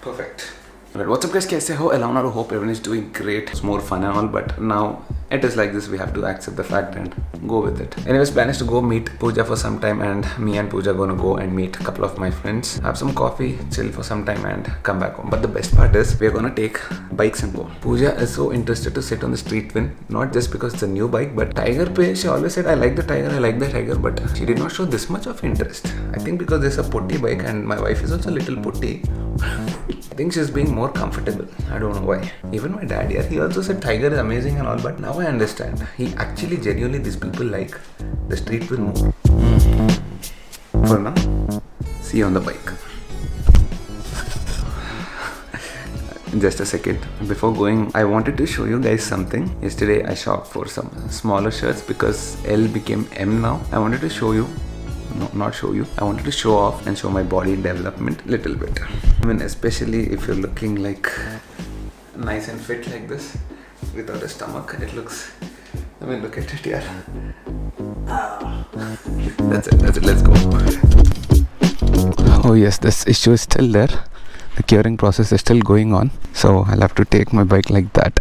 Perfect. Alright, what's up guys, kaise ho? Alana, I hope everyone is doing great. It's more fun and all, but now it is like this. We have to accept the fact and go with it. Anyways, plan is to go meet Pooja for some time, and me and Pooja gonna go and meet a couple of my friends, have some coffee, chill for some time and come back home. But the best part is we're gonna take bikes and go. Pooja is so interested to sit on the Street Twin, not just because it's a new bike, but Tiger pe she always said I like the Tiger, but she did not show this much of interest. I think because there's a putty bike and my wife is also a little putty. I think she's being more comfortable. I don't know why. Even my dad here, he also said Tiger is amazing and all, but now I understand. He actually genuinely, these people like the Street Twin more. For now, see you on the bike. Just a second. Before going, I wanted to show you guys something. Yesterday I shopped for some smaller shirts because L became M now. I wanted to show you. No, not show you. I wanted to show off and show my body development little bit. I mean, especially if you're looking like nice and fit like this without a stomach, it looks. I mean, look at it here. That's it. Let's go. Oh yes, this issue is still there. The curing process is still going on. So I'll have to take my bike like that.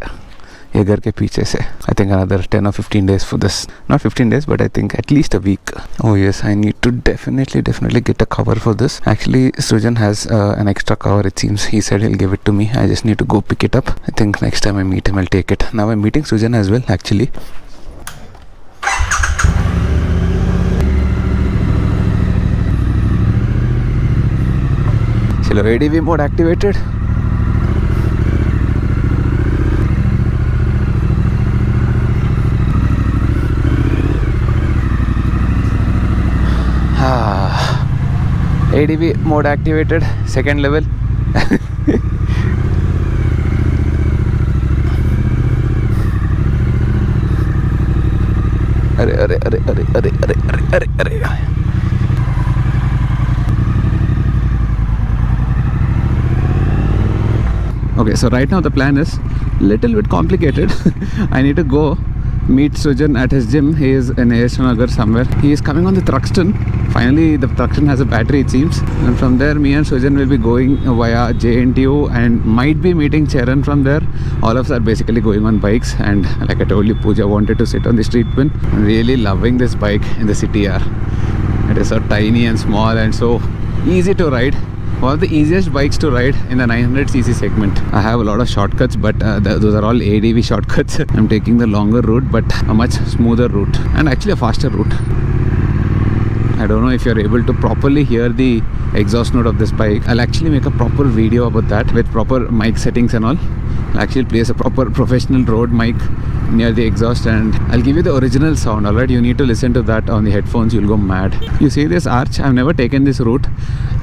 ये घर के पीछे से. I think another 10 or 15 days for this. Not 15 days, but I think at least a week. Oh yes, I need to definitely get a cover for this. Actually, Srujan has an extra cover, it seems. He said he'll give it to me. I just need to go pick it up. I think next time I meet him, I'll take it. Now I'm meeting Srujan as well, actually. Chalo, ADV mode activated. ADV mode activated, second level. Arre. Okay, so right now the plan is little bit complicated. I need to go meet Srujan at his gym. He is in Nagar somewhere. He is coming on the Thruxton. Finally, the Thruxton has a battery, it seems. And from there, me and Srujan will be going via JNTU and might be meeting Charan from there. All of us are basically going on bikes. And like I told you, Pooja wanted to sit on the Street Twin. I'm really loving this bike in the city. It is so tiny and small and so easy to ride. One of the easiest bikes to ride in the 900cc segment. I have a lot of shortcuts, but those are all ADV shortcuts. I'm taking the longer route, but a much smoother route and actually a faster route. I don't know if you're able to properly hear the exhaust note of this bike. I'll actually make a proper video about that with proper mic settings and all. I'll actually place a proper professional road mic near the exhaust and I'll give you the original sound. Alright, you need to listen to that on the headphones. You'll go mad. You see this arch? I've never taken this route.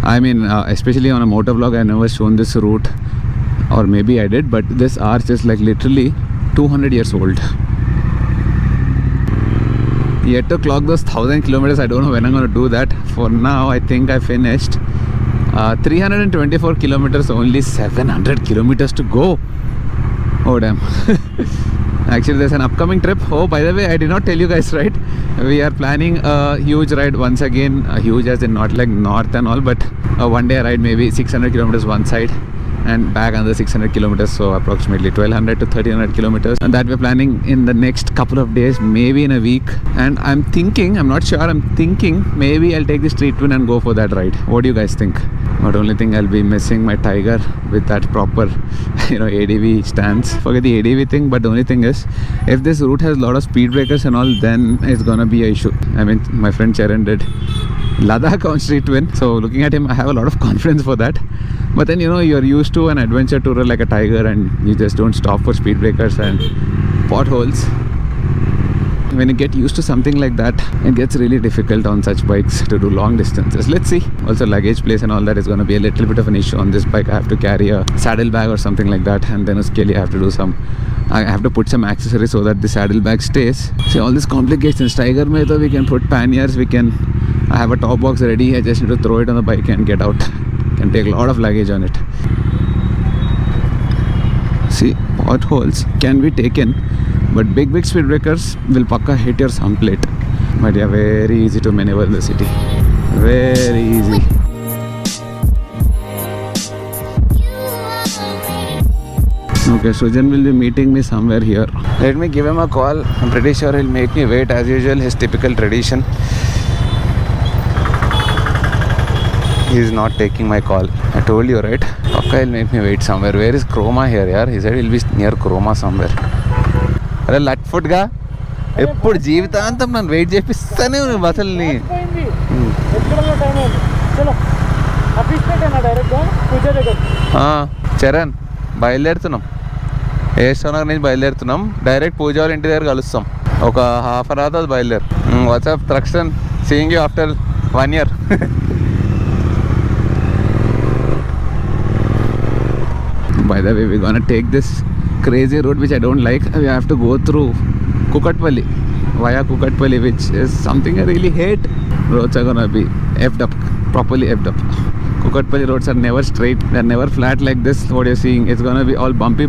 I mean, especially on a motovlog, I've never shown this route, or maybe I did, but this arch is like literally 200 years old. Yet to clock those 1000 kilometers. I don't know when I'm going to do that. For now, I think I finished 324 kilometers, only 700 kilometers to go. Oh damn. Actually, there's an upcoming trip. Oh, by the way, I did not tell you guys, right? We are planning a huge ride once again. Huge as in not like north and all, but a one-day ride, maybe 600 kilometers one side and back another 600 kilometers, so approximately 1200 to 1300 kilometers, and that we're planning in the next couple of days, maybe in a week. And I'm thinking maybe I'll take the Street Twin and go for that ride. What do you guys think? But only thing, I'll be missing my Tiger with that proper ADV stance. Forget the ADV thing, but the only thing is, if this route has a lot of speed breakers and all, then it's gonna be an issue. I mean, my friend Charan did Ladakh on Street Twin, so looking at him, I have a lot of confidence for that. But then you're used to an adventure tourer like a Tiger and you just don't stop for speed breakers and potholes. When you get used to something like that, it gets really difficult on such bikes to do long distances. Let's see. Also, luggage place and all that is going to be a little bit of an issue on this bike. I have to carry a saddle bag or something like that, and then I have to I have to put some accessories so that the saddle bag stays. See, all these complications. Tiger mein though we can put panniers, I have a top box ready. I just need to throw it on the bike and get out. Can take a lot of luggage on it. See, potholes can be taken, but big speed breakers will pakka hit your thumb plate. But yeah, very easy to maneuver in the city. Very easy. Okay, Srujan will be meeting me somewhere here. Let me give him a call. I'm pretty sure he'll make me wait as usual, his typical tradition. He's not taking my call. I told you, right? Okay, he'll make me wait somewhere. Where is Chroma here, yaar? He said he'll be near Chroma somewhere. అరే లట్ ఫుడ్గా ఎప్పుడు జీవితాంతం నన్ను wait చేపిస్తానే నువ్వు అసలు చరణ్ బయలుదేరుతున్నాం ASR నుంచి బయలుదేరుతున్నాం direct పూజ వాళ్ళ ఇంటి దగ్గర కలుస్తాం ఒక హాఫ్ అన్ అవర్ బయలుదేరు WhatsApp Rakshan seeing you after 1 year. By the way, we're gonna take this crazy road which I don't like. We have to go through Kukatpalli, via Kukatpalli, which is something I really hate. Roads are gonna be effed up, properly effed up. Kukatpalli roads are never straight, they're never flat like this. What you're seeing, it's gonna be all bumpy.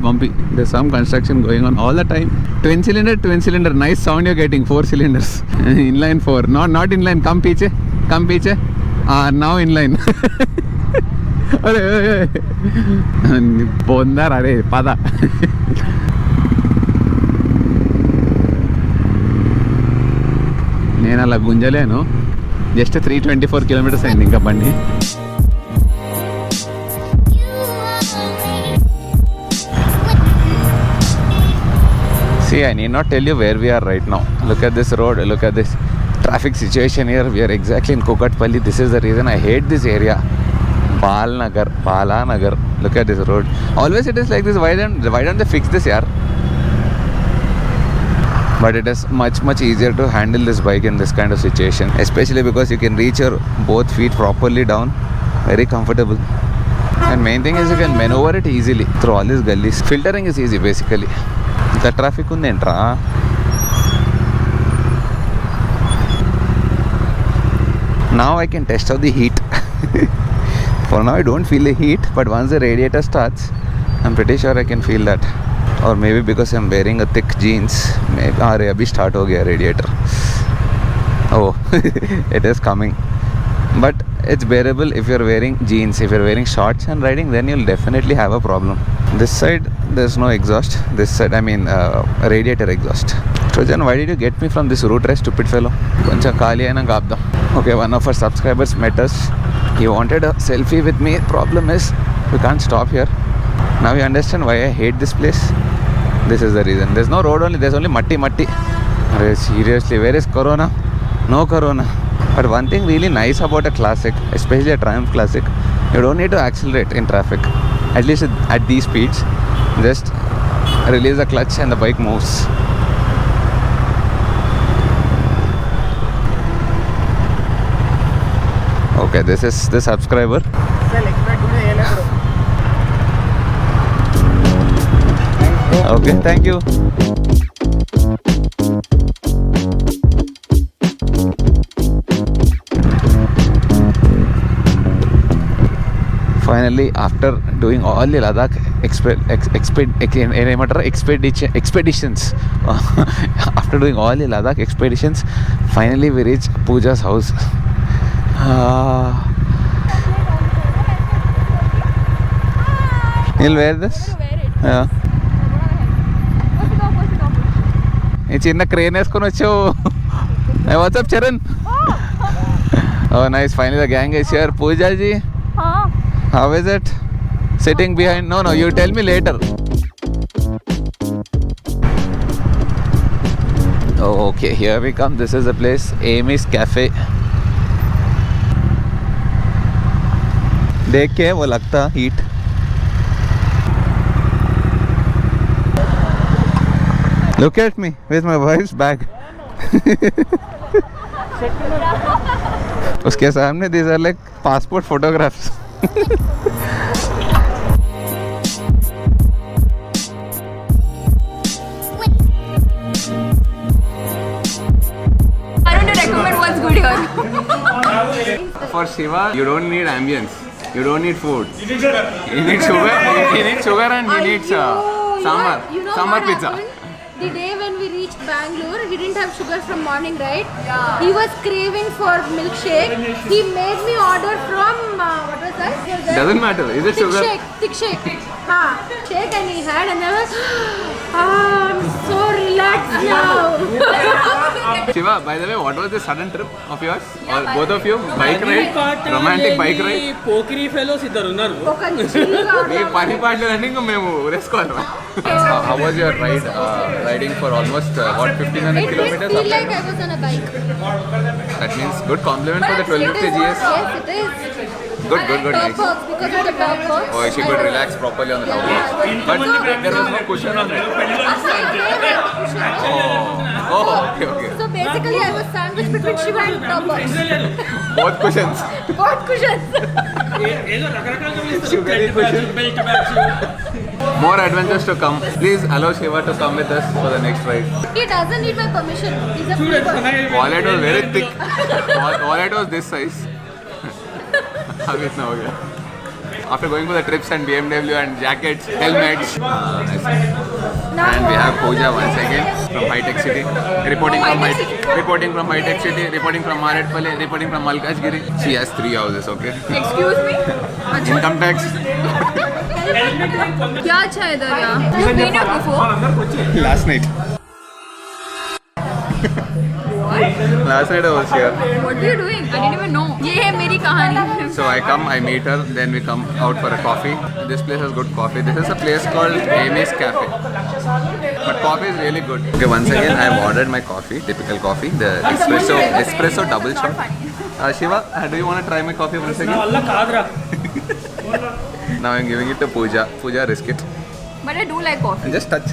There's some construction going on all the time. Twin cylinder, nice sound you're getting. 4 cylinders, inline 4, not inline. Come piche. Now inline. అరే పొందారు అరే పద నేను అలా గుంజలేను just 324 kilometers అయింది ఇంకా బండి See, I need not tell you where we are right now. Look at this road, look at this traffic situation here. We are exactly in Kukatpalli. This is the reason I hate this area. Balanagar. Look at this road. Always it is like this. Why don't they fix this, yaar? But it is much easier to handle this bike in this kind of situation, especially because you can reach your both feet properly down, very comfortable. And main thing is you can maneuver it easily through all these gullies. Filtering is easy basically. The traffic undi entra. Now I can test out the heat. For now I don't feel the heat, but once the radiator starts, I'm pretty sure I can feel that. Or maybe because I'm wearing a thick jeans, maybe abhi start ho gaya radiator. Oh, it is coming. But it's bearable if you're wearing jeans. If you're wearing shorts and riding, then you'll definitely have a problem. This side there's no exhaust. This side radiator exhaust. Trojan, why did you get me from this route, stupid fellow? Koncha khali aina gaapdam. Okay, one of our subscribers met us. He wanted a selfie with me. Problem is, we can't stop here. Now you understand why I hate this place. This is the reason. There's no road only. There's only matti. Seriously, where is Corona? No Corona. But one thing really nice about a classic, especially a Triumph Classic, you don't need to accelerate in traffic. At least at these speeds, just release the clutch and the bike moves. Okay, this is the subscriber. Okay, thank you. Finally, after doing all the Ladakh expeditions, after doing all the Ladakh expeditions, finally we reach Pooja's house. You'll wear this? Yeah. ఈ చిన్న crane వేసుకొని వచ్చావు. WhatsApp Charan. Oh nice, finally the gang is here. Pooja ji, how is it? Sitting behind? No, you tell me later. Oh, okay, here we come. This is the place, Amy's Cafe. देख के वो लगता heat. Look at me with my wife's bag. उसके सामने these are like passport photographs. I don't recommend what's good here. For Shiva, you don't need ambience. You don't need food. You need sugar. You need sugar and you need sambar pizza. The day when we reached Bangalore, he didn't have sugar from morning, right? Yeah. He was craving for milkshake. He made me order from what was that? Doesn't matter. Is it sugar? Thick shake. shake and he had, and I was, I'm so relaxed now. Shiva, by the way, what was the sudden trip of yours? Or both of you? Bike ride? Romantic bike ride? Pokiri fellows ఇద్దరు ఉన్నారు. ఒక చిల్లుగా మీ పని పాటలు అన్నీ ఇంకా మేము రేసుకోవాలి. How was your ride? Riding for almost 1500 It kilometers? did feel like I was on a bike. That means good compliment for the 1250 GS. Yes, it is. Good, I good, good, like nice. top box because of the top box. Oh, she could relax properly on the top box. But there was no cushion on it. Oh, okay, okay. So basically, I was sandwiched between Shiva and top box. Both cushions. Both cushions. ఏదో రకరకాలుగా Sugary cushion. Belt bags. More adventures to come. Please allow Shiva to come with us for the next ride. He doesn't need my permission. He's a free చూడండి bird. అలాగే Wallet was very thick. Wallet was this size. अब इतना हो गया. After going for the trips and BMW and jackets, helmets, and we have Pooja once again from High Tech City, reporting from High Tech City, reporting from Maratpalli, reporting from Malkajgiri. She has 3 houses, okay? Excuse me? Income tax. क्या अच्छा है इधर यार? You've been here before? Last night. Last night I was here. What are you doing? I didn't even know. ये है मेरी कहानी. So I come, I meet her, then we come out for a coffee. This place has good coffee. This is a place called Amy's Cafe. But coffee is really good. Okay, once again I have ordered my coffee, typical coffee, the espresso double shot. Shiva, do you want to try my coffee once నా again? వల్ల కాదురా. Now I'm giving it to Pooja. Pooja, risk it. But I do like coffee. And just touch.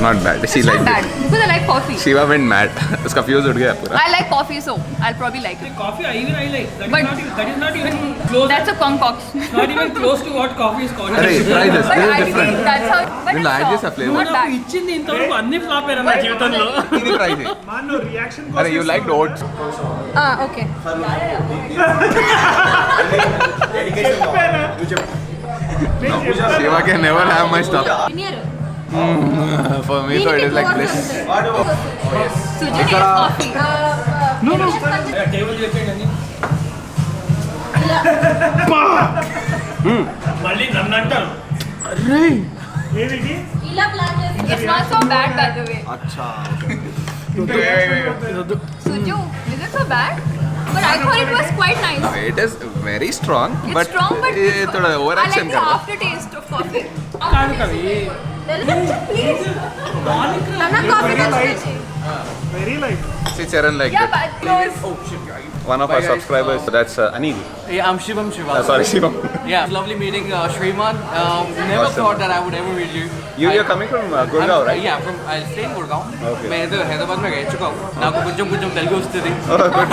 Not bad. She It's not liked bad it. because I like coffee. Shiva went mad. उसका fuse उड़ गया पूरा. I like coffee, so I'll probably like it. Coffee I like. But- That is not even close. That's a concoction. Not even close to what coffee is called. Hey, try this. But This is I different. think that's how. But You it's like this a flavor? not నాకు bad. ఇచ్చింది ఇంతవరకు అన్ని flop అయినా నా జీవితంలో. ఇది try చేయి. అరే you liked oats. Okay. Shiva can never have my stuff. For me, so it is like bliss. Sujan is coffee. Table చేసేయండి. మళ్ళీ నన్ను అంటారు. It's not so bad, by the way. Suju, is it so bad? But I thought it was quite nice. It is very strong, It's but strong, but ये थोड़ा I like overaction the कर रहा aftertaste of coffee. కాదు కవి. Please. Nana coffee does है. See Charan like Yeah, that. but close. One of our subscribers. That's Anil. Yeah, I'm Shivam Shiva. Sorry, Shivam. Yeah, it's lovely meeting Shriman. Never Awesome. thought that I would ever meet you. You're coming from Gurgaon, right? Yeah, I'll stay in Gurgaon. Okay. मैं इधर हैदराबाद में रह चुका हूँ. నాకు కొంచెం తెలుగు వస్తుంది. Oh, good.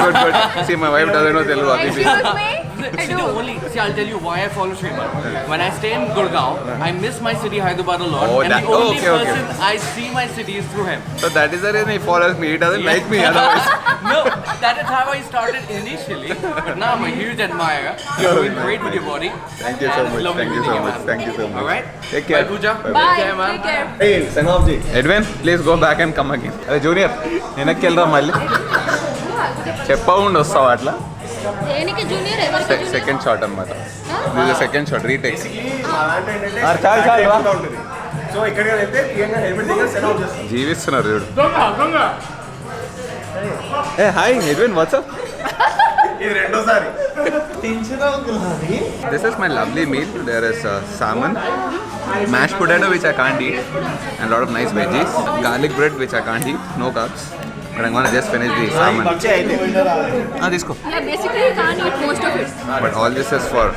See, my wife doesn't know Telugu. Abhi bhi. Excuse me? I See, do. I'll tell you why I follow Shriman. When I stay in Gurgaon, I miss my city Hyderabad a lot, Oh, and that- the only okay. person I see my city is through him. So that is the reason he follows me. He doesn't like me otherwise. No, that is how I started initially. But now I'm a huge admirer. You're doing great with your body. Thank you so And it's much. lovely Thank you meeting so much. man. Thank you so much. Alright? Take care. Bye, Pooja. Bye. Take care, man. Take care. Edwin, please go back and come again. అరే junior వెనక్కి వెళ్ళరా మళ్ళీ చెప్పకుండా వస్తావు అట్లా దేనికి junior ఎవరికి junior second shot అనమాట ఇది సెకండ్ షాట్ రీటేక్ సో ఇక్కడ వెళ్తే హెల్మెట్ దగ్గర సెట్ అవుట్ చేస్తాం. జీవిస్తున్నారు చూడు ఏ హాయ్ ఎడ్విన్ వాట్సాప్ ఇది రెండోసారి This is my lovely meal. There is salmon, mashed potato which I can't eat, and a lot of nice veggies, garlic bread which I can't eat, no carbs. But I'm gonna just finish the salmon. Disko. Yeah, basically you can't eat most of it. But all this is for.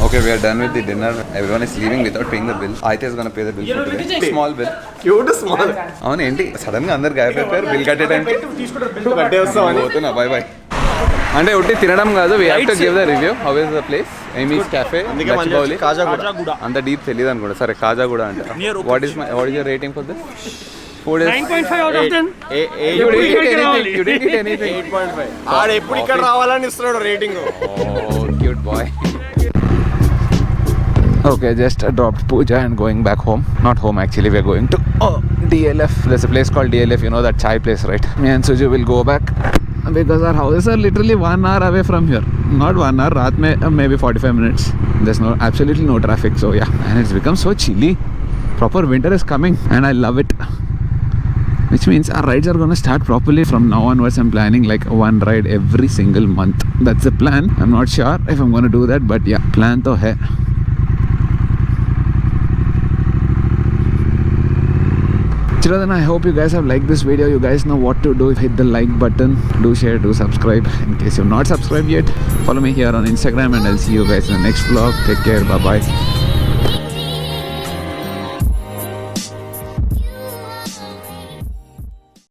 Okay, we are done with the dinner. Everyone is leaving without paying the bill. Aitha is gonna pay the bill for today. Small bill. Cute small అవును ఏంటి sudden గా అందరు గాయపోయారు bill కట్టే టైంకి కట్టే వస్తామని పోతున్నా bye bye అంటే ఉట్టి తినడం కాదు we have to give the review how is the place Amy's cafe Gachibowli Khajaguda అంత డీప్ తెలియదు అనుకుంటా సరే కాజాగూడ అంటే what is your rating for this food is 9.5 out of 10. you didn't eat anything 8.5 ఆడ ఎప్పుడు ఇక్కడ రావాలని ఇస్తున్నాడు rating. oh cute boy okay just dropped Pooja and going back home not home actually we are going to DLF. There's a place called DLF, you know that chai place, right? Me and Suju will go back because our houses are literally 1 hour away from here. Not 1 hour, raat mein maybe 45 minutes. There's absolutely no traffic, so yeah. And it's become so chilly. Proper winter is coming and I love it. Which means our rides are going to start properly from now onwards. I'm planning like one ride every single month. That's the plan. I'm not sure if I'm going to do that, but yeah, plan to hai. Children, then I hope you guys have liked this video. You guys know what to do. Hit the like button, do share, do subscribe. In case you've not subscribed yet, follow me here on Instagram and I'll see you guys in the next vlog. Take care, bye bye.